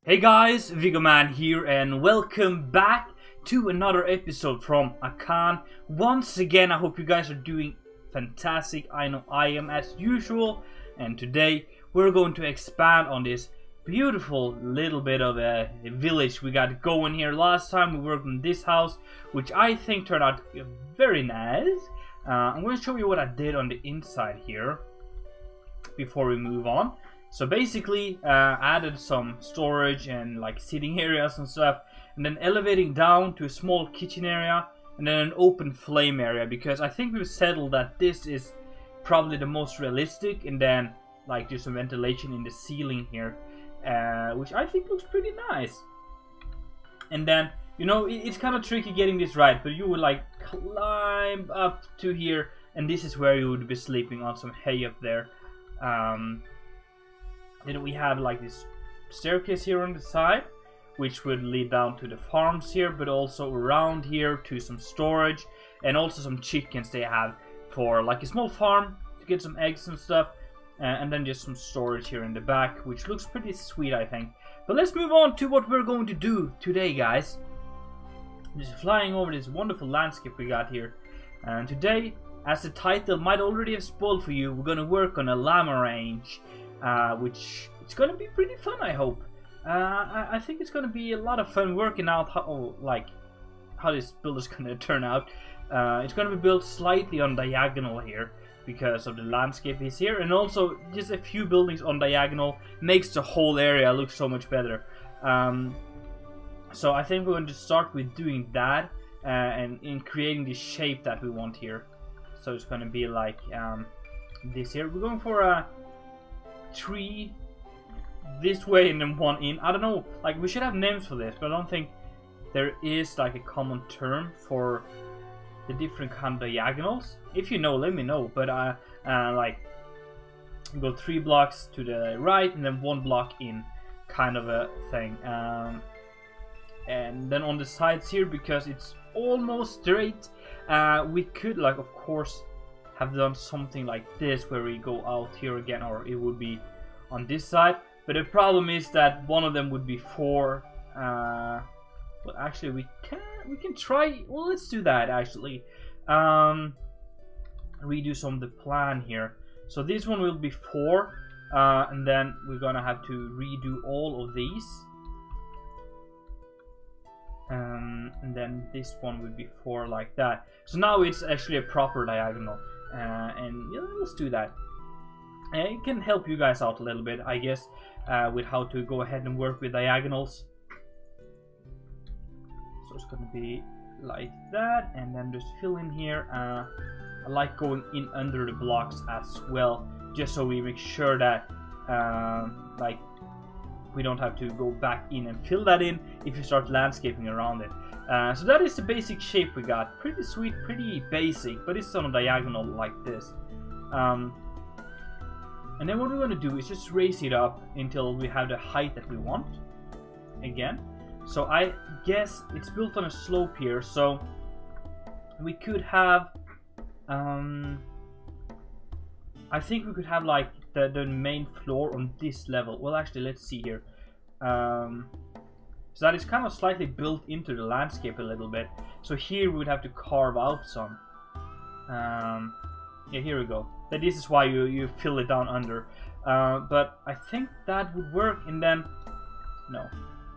Hey guys, Viggoman here and welcome back to another episode from Acan. Once again, I hope you guys are doing fantastic. I know I am as usual, and today we're going to expand on this beautiful little bit of a village we got going here. Last time we worked on this house, which I think turned out very nice. I'm going to show you what I did on the inside here before we move on. So basically, added some storage and like sitting areas and stuff, and then elevating down to a small kitchen area, and then an open flame area, because I think we've settled that this is probably the most realistic, and then like do some ventilation in the ceiling here, which I think looks pretty nice. And then, you know, it's kind of tricky getting this right, but you would like climb up to here, and this is where you would be sleeping on some hay up there. Then we have like this staircase here on the side, which would lead down to the farms here, but also around here to some storage, and also some chickens they have for like a small farm to get some eggs and stuff, and then just some storage here in the back, which looks pretty sweet, I think. But let's move on to what we're going to do today, guys. Just flying over this wonderful landscape we got here, and today, as the title might already have spoiled for you, we're going to work on a llama range. Which it's gonna be pretty fun, I hope. I think it's gonna be a lot of fun working out how this build is gonna turn out. It's gonna be built slightly on diagonal here because of the landscape is here, and also just a few buildings on diagonal makes the whole area look so much better. So I think we're going to start with doing that and in creating the shape that we want here. So it's gonna be like this here. We're going for a tree this way and then one in. I don't know, like we should have names for this, but I don't think there is like a common term for the different kind of diagonals. If you know, let me know. But like go 3 blocks to the right and then 1 block in, kind of a thing. And then on the sides here, because it's almost straight, we could like of course have done something like this where we go out here again, or it would be on this side. But the problem is that one of them would be 4. Well, actually we can try. Well, let's do that actually. Redo some of the plan here. So this one will be 4, and then we're gonna have to redo all of these. And then this one would be 4 like that. So now it's actually a proper diagonal. And yeah, let's do that. It can help you guys out a little bit, I guess, with how to go ahead and work with diagonals. So it's going to be like that, and then just fill in here. I like going in under the blocks as well, just so we make sure that like we don't have to go back in and fill that in if you start landscaping around it. So that is the basic shape we got. Pretty sweet, pretty basic, but it's on a diagonal like this. And then what we're going to do is just raise it up until we have the height that we want. Again. So I guess it's built on a slope here, so we could have... I think we could have like the main floor on this level. Well, actually, let's see here. So that is kind of slightly built into the landscape a little bit. So here we would have to carve out some. Yeah, here we go. This is why you fill it down under. But I think that would work. And then no,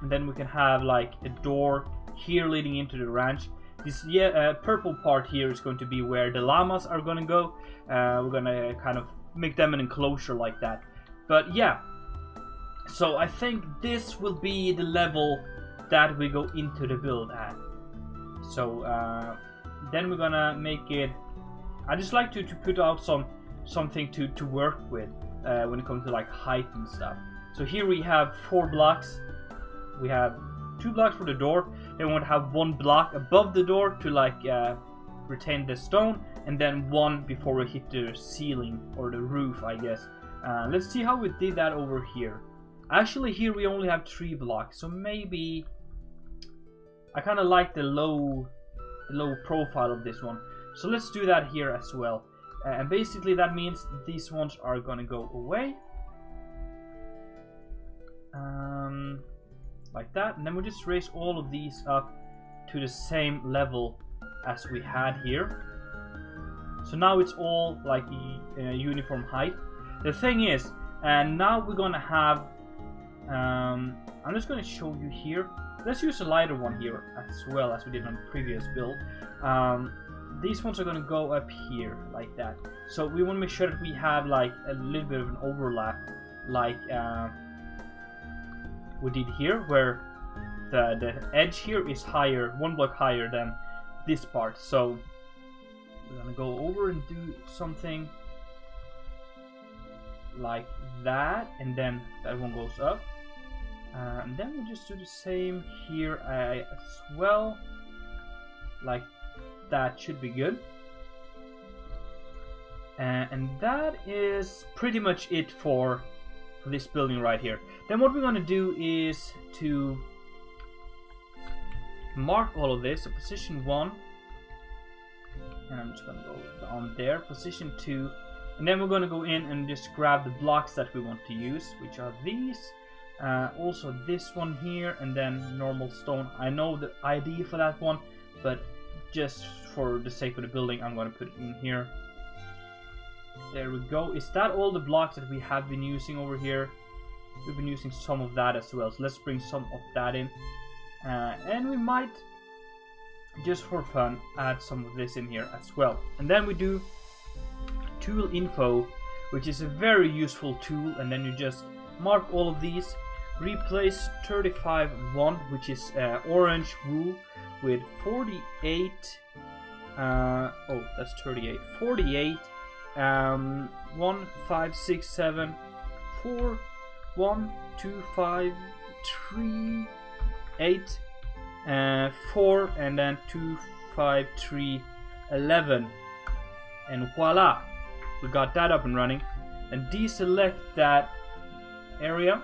and then we can have like a door here leading into the ranch. This purple part here is going to be where the llamas are going to go. We're going to kind of make them an enclosure like that. But yeah. So I think this will be the level that we go into the build at. So then we're gonna make it. I just like to put out something to work with when it comes to like height and stuff. So here we have 4 blocks. We have 2 blocks for the door. Then we want to have 1 block above the door to like retain the stone, and then 1 before we hit the ceiling or the roof, I guess. Let's see how we did that over here. Actually, here we only have 3 blocks, so maybe I kind of like the low profile of this one. So let's do that here as well. And basically that means these ones are gonna go away. like that, and then we just raise all of these up to the same level as we had here. So now it's all like uniform height. The thing is, and now we're gonna have, I'm just gonna show you here. Let's use a lighter one here as well as we did on the previous build. These ones are gonna go up here like that. So we want to make sure that we have like a little bit of an overlap, like we did here, where the edge here is higher, one block higher than this part. So we're gonna go over and do something like that, and then that one goes up, and then we'll just do the same here as well, like that. Should be good. And that is pretty much it for this building right here. Then what we're gonna do is to mark all of this. So position 1, and I'm just gonna go on there, position 2, and then we're gonna go in and just grab the blocks that we want to use, which are these, also this one here, and then normal stone. I know the ID for that one, but just for the sake of the building, I'm gonna put it in here. There we go. Is that all the blocks that we have been using over here? We've been using some of that as well, so let's bring some of that in. And we might, just for fun, add some of this in here as well. And then we do tool info, which is a very useful tool, and then you just mark all of these, replace 35-1, which is orange wool, with 48, oh, that's 38, 48, 1, 5, 6, 7, 4, 1, 2, 5, 3, 8, 4, and then 2, 5, 3, 11, and voila, we got that up and running. And deselect that area,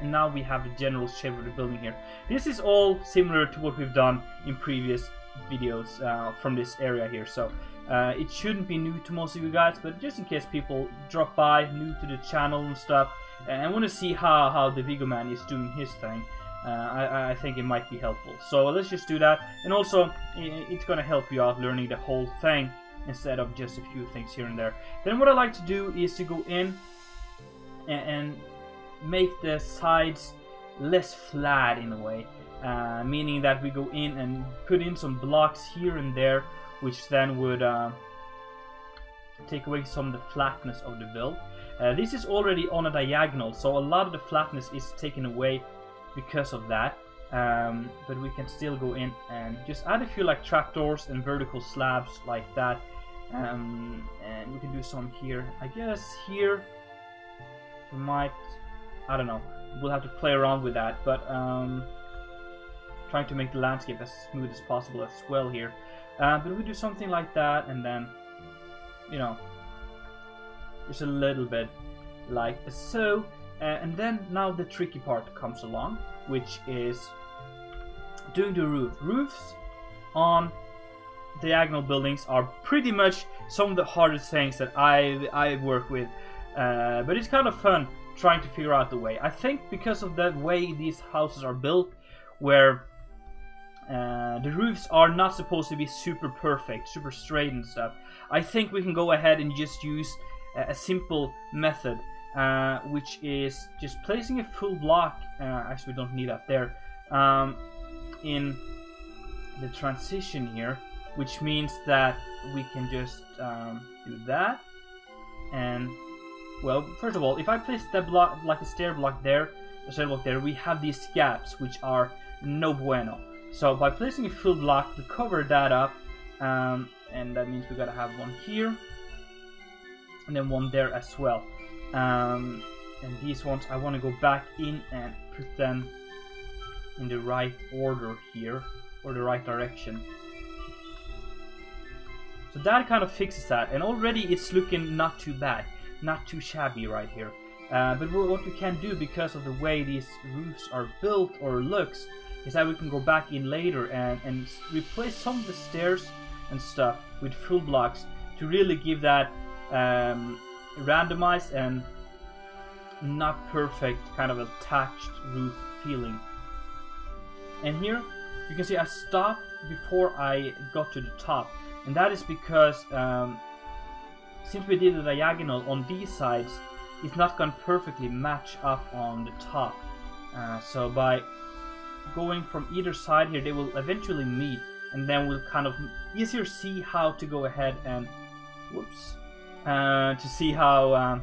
and now we have the general shape of the building here. This is all similar to what we've done in previous videos from this area here, so it shouldn't be new to most of you guys, but just in case people drop by new to the channel and stuff and want to see how the Viggoman is doing his thing, I think it might be helpful. So let's just do that, and also it's gonna help you out learning the whole thing instead of just a few things here and there. Then what I like to do is to go in and make the sides less flat in a way, meaning that we go in and put in some blocks here and there, which then would take away some of the flatness of the build. This is already on a diagonal, so a lot of the flatness is taken away because of that, but we can still go in and just add a few like trapdoors and vertical slabs like that, and we can do some here. I guess here we might, I don't know, we'll have to play around with that, but trying to make the landscape as smooth as possible as well here. But we do something like that, and then, you know, just a little bit like so. And then now the tricky part comes along, which is doing the roof. Roofs on diagonal buildings are pretty much some of the hardest things that I work with, but it's kind of fun trying to figure out the way. I think because of the way these houses are built, where the roofs are not supposed to be super perfect, super straight and stuff, I think we can go ahead and just use a simple method, which is just placing a full block, actually we don't need that there, in the transition here, which means that we can just do that. And well, first of all, if I place that block, like a stair block there, we have these gaps which are no bueno. So by placing a full block, we cover that up, and that means we gotta have one here, and then one there as well. And these ones, I want to go back in and put them in the right order here, or the right direction. So that kind of fixes that, and already it's looking not too bad, not too shabby right here. But what we can do, because of the way these roofs are built or looks, is that we can go back in later and replace some of the stairs and stuff with full blocks to really give that randomized and not perfect kind of attached roof feeling. And here you can see I stopped before I got to the top, and that is because since we did the diagonal on these sides, it's not going to perfectly match up on the top. So by going from either side here, they will eventually meet, and then we'll kind of easier see how to go ahead and to see how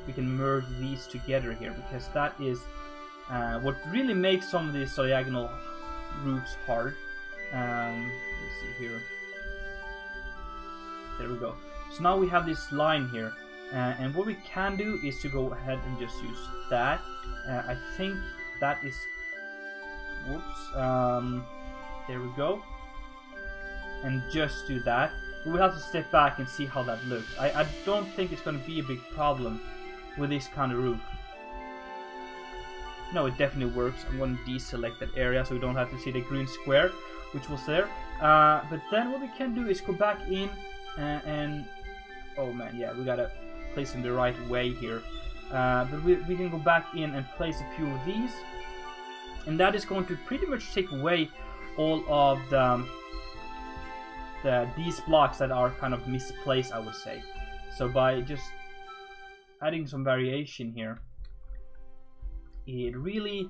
we can merge these together here, because that is what really makes some of these diagonal roofs hard. Let's see here. There we go. So now we have this line here, and what we can do is to go ahead and just use that. I think that is, there we go, and just do that. We will have to step back and see how that looks. I don't think it's going to be a big problem with this kind of roof. No, it definitely works. I'm going to deselect that area so we don't have to see the green square, which was there. But then what we can do is go back in and oh man, yeah, we gotta place them the right way here. But we can go back in and place a few of these, and that is going to pretty much take away all of these blocks that are kind of misplaced, I would say. So by just adding some variation here, it really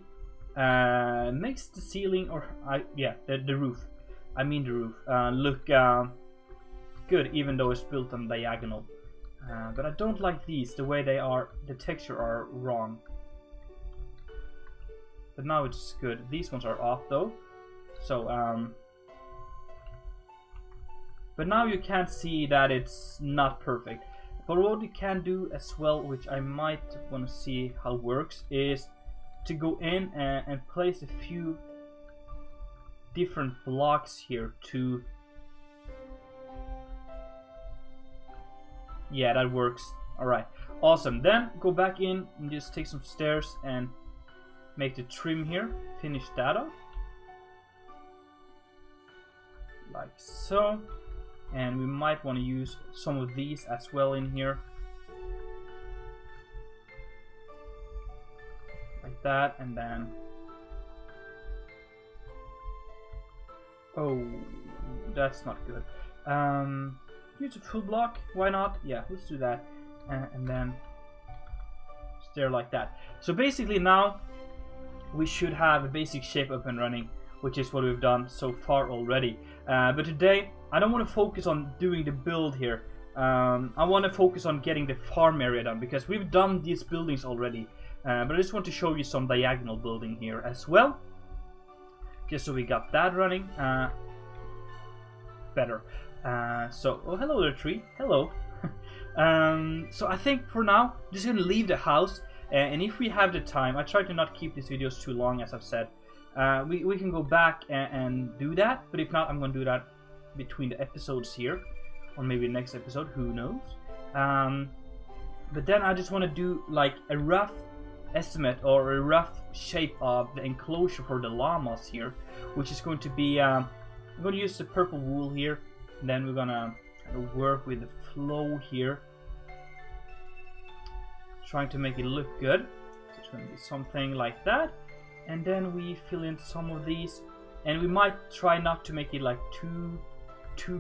makes the ceiling, or the roof, I mean the roof, look good, even though it's built on diagonal. But I don't like these, the way they are, the texture are wrong. But now it's good. These ones are off though. So but now you can't see that it's not perfect. But what you can do as well, which I might want to see how it works, is to go in and place a few different blocks here to... Yeah, that works. Alright, awesome. Then go back in and just take some stairs and make the trim here. Finish that off. Like so. And we might want to use some of these as well in here. Like that, and then... Oh, that's not good. Use a full block, why not? Yeah, let's do that. And then stair like that. So basically now we should have a basic shape up and running, which is what we've done so far already. But today I don't want to focus on doing the build here. I want to focus on getting the farm area done, because we've done these buildings already. But I just want to show you some diagonal building here as well, just so we got that running better. So, oh, hello there, tree. Hello. So I think for now, I'm just gonna leave the house, and if we have the time, I try to not keep these videos too long, as I've said. We can go back and do that, but if not, I'm gonna do that between the episodes here, or maybe next episode, who knows. But then I just want to do like a rough estimate or a rough shape of the enclosure for the llamas here, which is going to be I'm going to use the purple wool here, and then we're gonna work with the flow here, trying to make it look good. So it's going to be something like that, and then we fill in some of these, and we might try not to make it like too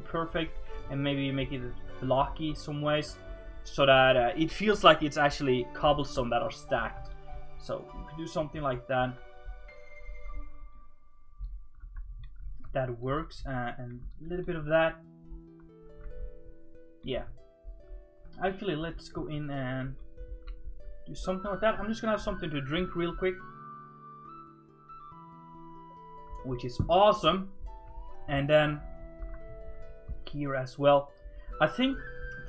perfect, and maybe make it blocky some ways, so that it feels like it's actually cobblestone that are stacked. So if you do something like that, that works, and a little bit of that. Yeah, actually let's go in and do something like that. I'm just gonna have something to drink real quick, which is awesome. And then here as well, I think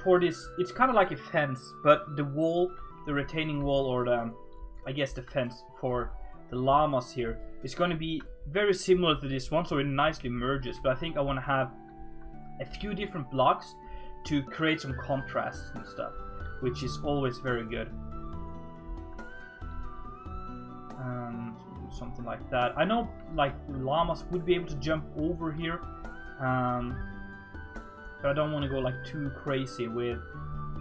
for this, it's kind of like a fence, but the wall, the retaining wall, or the, I guess the fence for the llamas here, is going to be very similar to this one, so it nicely merges. But I think I want to have a few different blocks to create some contrasts and stuff, which is always very good. So something like that. I know like llamas would be able to jump over here, but I don't want to go like too crazy with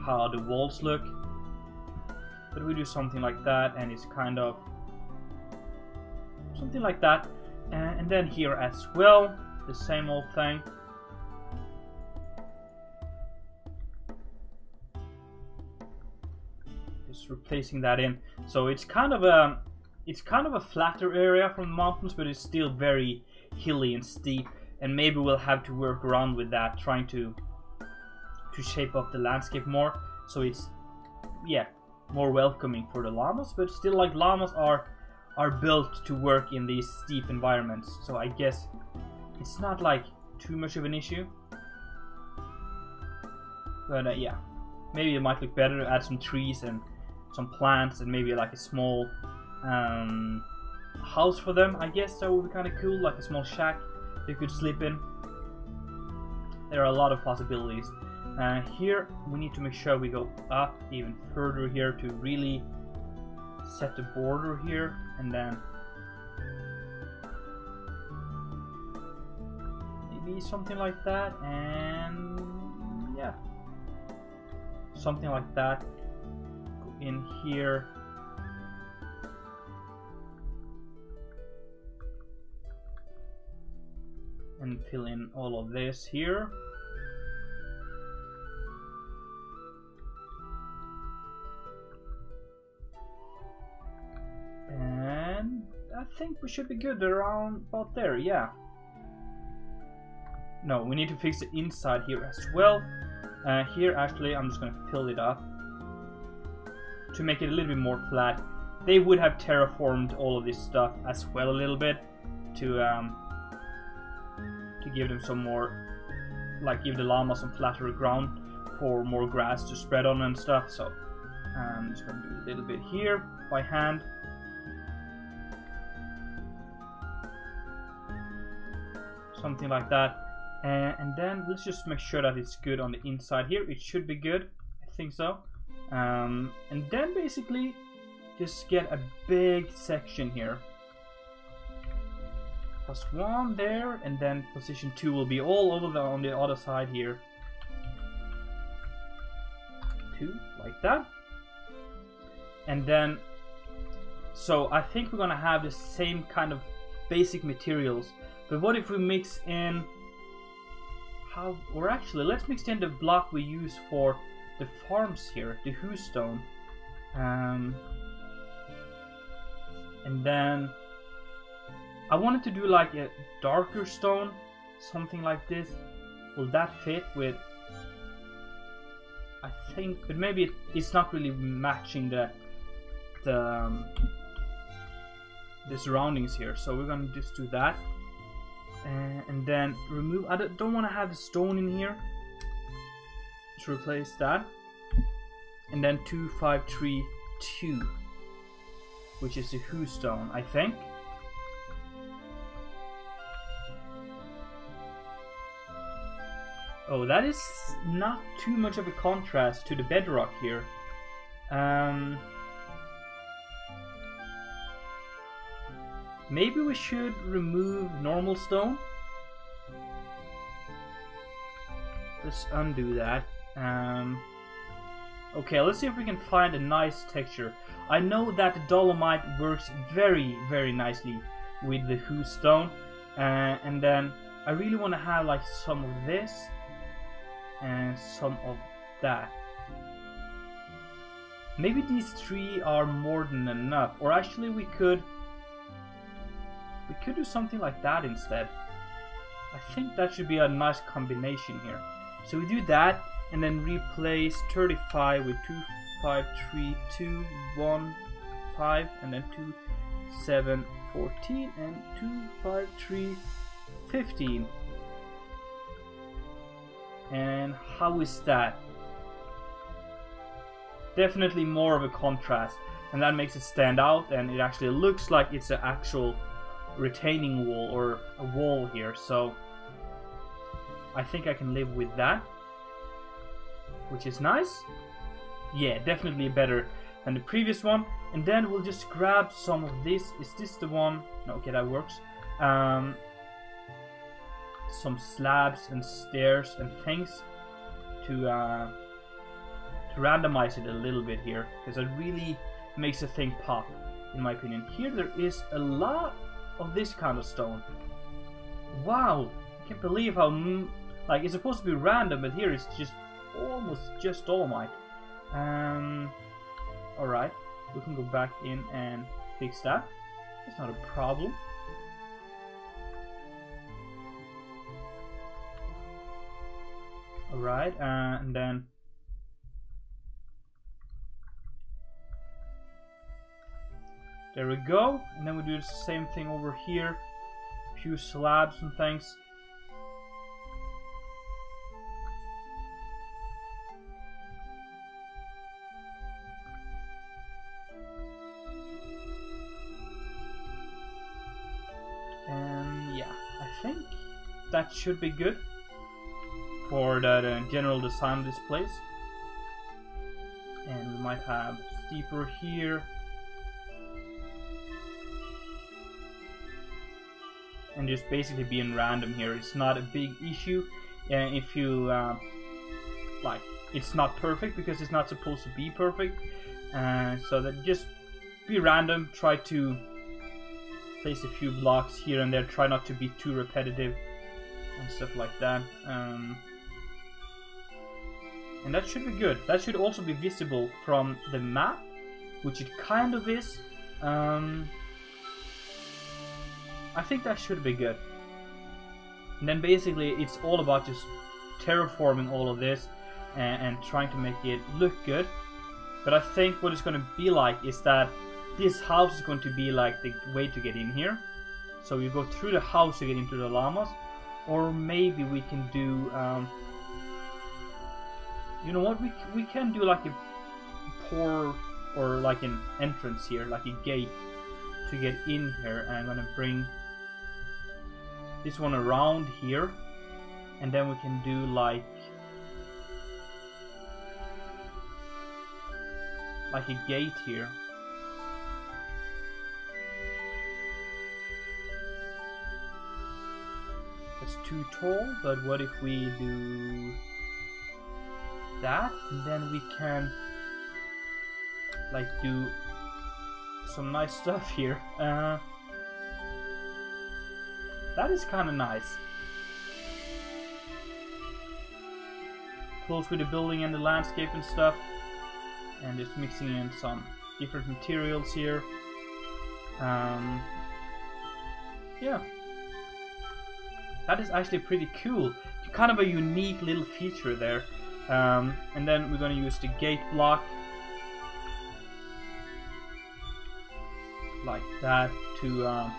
how the walls look. But we do something like that, and it's kind of something like that. And then here as well, the same old thing. Just replacing that in. So it's kind of a flatter area from the mountains, but it's still very hilly and steep. And maybe we'll have to work around with that, trying to shape up the landscape more, so it's, yeah, more welcoming for the llamas. But still, like, llamas are built to work in these steep environments, so I guess it's not like too much of an issue. But yeah, maybe it might look better to add some trees and some plants and maybe like a small house for them. I guess that would be kind of cool, like a small shack they could sleep in. There are a lot of possibilities. Here we need to make sure we go up even further here to really set the border here, and then maybe something like that, and yeah, something like that. Go in here. And fill in all of this here. And I think we should be good around about there, yeah. No, we need to fix the inside here as well. Here, actually, I'm just going to fill it up to make it a little bit more flat. They would have terraformed all of this stuff as well a little bit to give them some more, like give the llama some flatter ground for more grass to spread on and stuff. So I'm just going to do a little bit here by hand. Something like that. And then let's just make sure that it's good on the inside here. It should be good. I think so. And then basically just get a big section here. +1 there, and then position 2 will be all over on the other side here. 2, like that. And then, so I think we're gonna have the same kind of basic materials. But what if we mix in, or actually, let's mix in the block we use for the farms here, the Who Stone. And then I wanted to do like a darker stone, something like this. Will that fit with, I think, but maybe it's not really matching the surroundings here. So we're gonna just do that. And then remove, I don't want to have the stone in here. Let's replace that. And then 2, 5, 3, 2, which is the Who Stone, I think. Oh, that is not too much of a contrast to the bedrock here. Maybe we should remove normal stone. Let's undo that. Okay, let's see if we can find a nice texture. I know that the dolomite works very, very nicely with the Who Stone. And then I really want to have like some of this and some of that. Maybe these 3 are more than enough. Or actually we could do something like that instead. I think that should be a nice combination here. So we do that and then replace 35 with 2, 5, 3, 2, 1, 5, and then 2, 7, 14, and 2, 5, 3, 15. And how is that? Definitely more of a contrast, and that makes it stand out, and it actually looks like it's an actual retaining wall or a wall here. So I think I can live with that, which is nice. Yeah, definitely better than the previous one. And then we'll just grab some of this. Is this the one? No, okay, that works. Some slabs and stairs and things to randomize it a little bit here, because it really makes the thing pop, in my opinion. Here there is a lot of this kind of stone. Wow, I can't believe how like it's supposed to be random, but here it's just almost just dolomite. Alright, we can go back in and fix that. It's not a problem. Alright, and then there we go. And then we do the same thing over here. A few slabs and things. And yeah, I think that should be good for the general design of this place. And we might have steeper here. And just basically being random here. It's not a big issue if you like. It's not perfect because it's not supposed to be perfect. So that just be random. Try to place a few blocks here and there. Try not to be too repetitive and stuff like that. And that should be good. That should also be visible from the map, which it kind of is. I think that should be good. And then basically it's all about just terraforming all of this and trying to make it look good. But I think what it's going to be like is that this house is going to be like the way to get in here. So you go through the house to get into the llamas. Or maybe we can do... you know what? We can do like a pour or like an entrance here, like a gate to get in here. And I'm going to bring this one around here, and then we can do like a gate here. That's too tall, but what if we do that, and then we can like do some nice stuff here. That is kind of nice. Close with the building and the landscape and stuff. And just mixing in some different materials here. Yeah. That is actually pretty cool. Kind of a unique little feature there. And then we're going to use the gate block. Like that to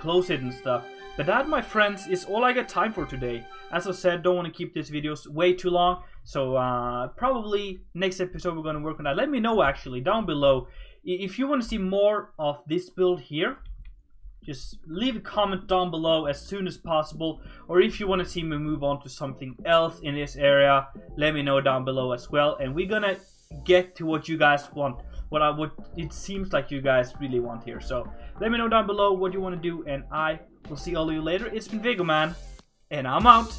close it and stuff. But that, my friends, is all I got time for today. As I said, don't want to keep these videos way too long. So probably next episode we're going to work on that. Let me know actually down below if you want to see more of this build here. Just leave a comment down below as soon as possible. Or if you want to see me move on to something else in this area, let me know down below as well. And we're going to get to what you guys want. What it seems like you guys really want here. So let me know down below what you want to do, and I will see all of you later. It's been Viggoman, and I'm out.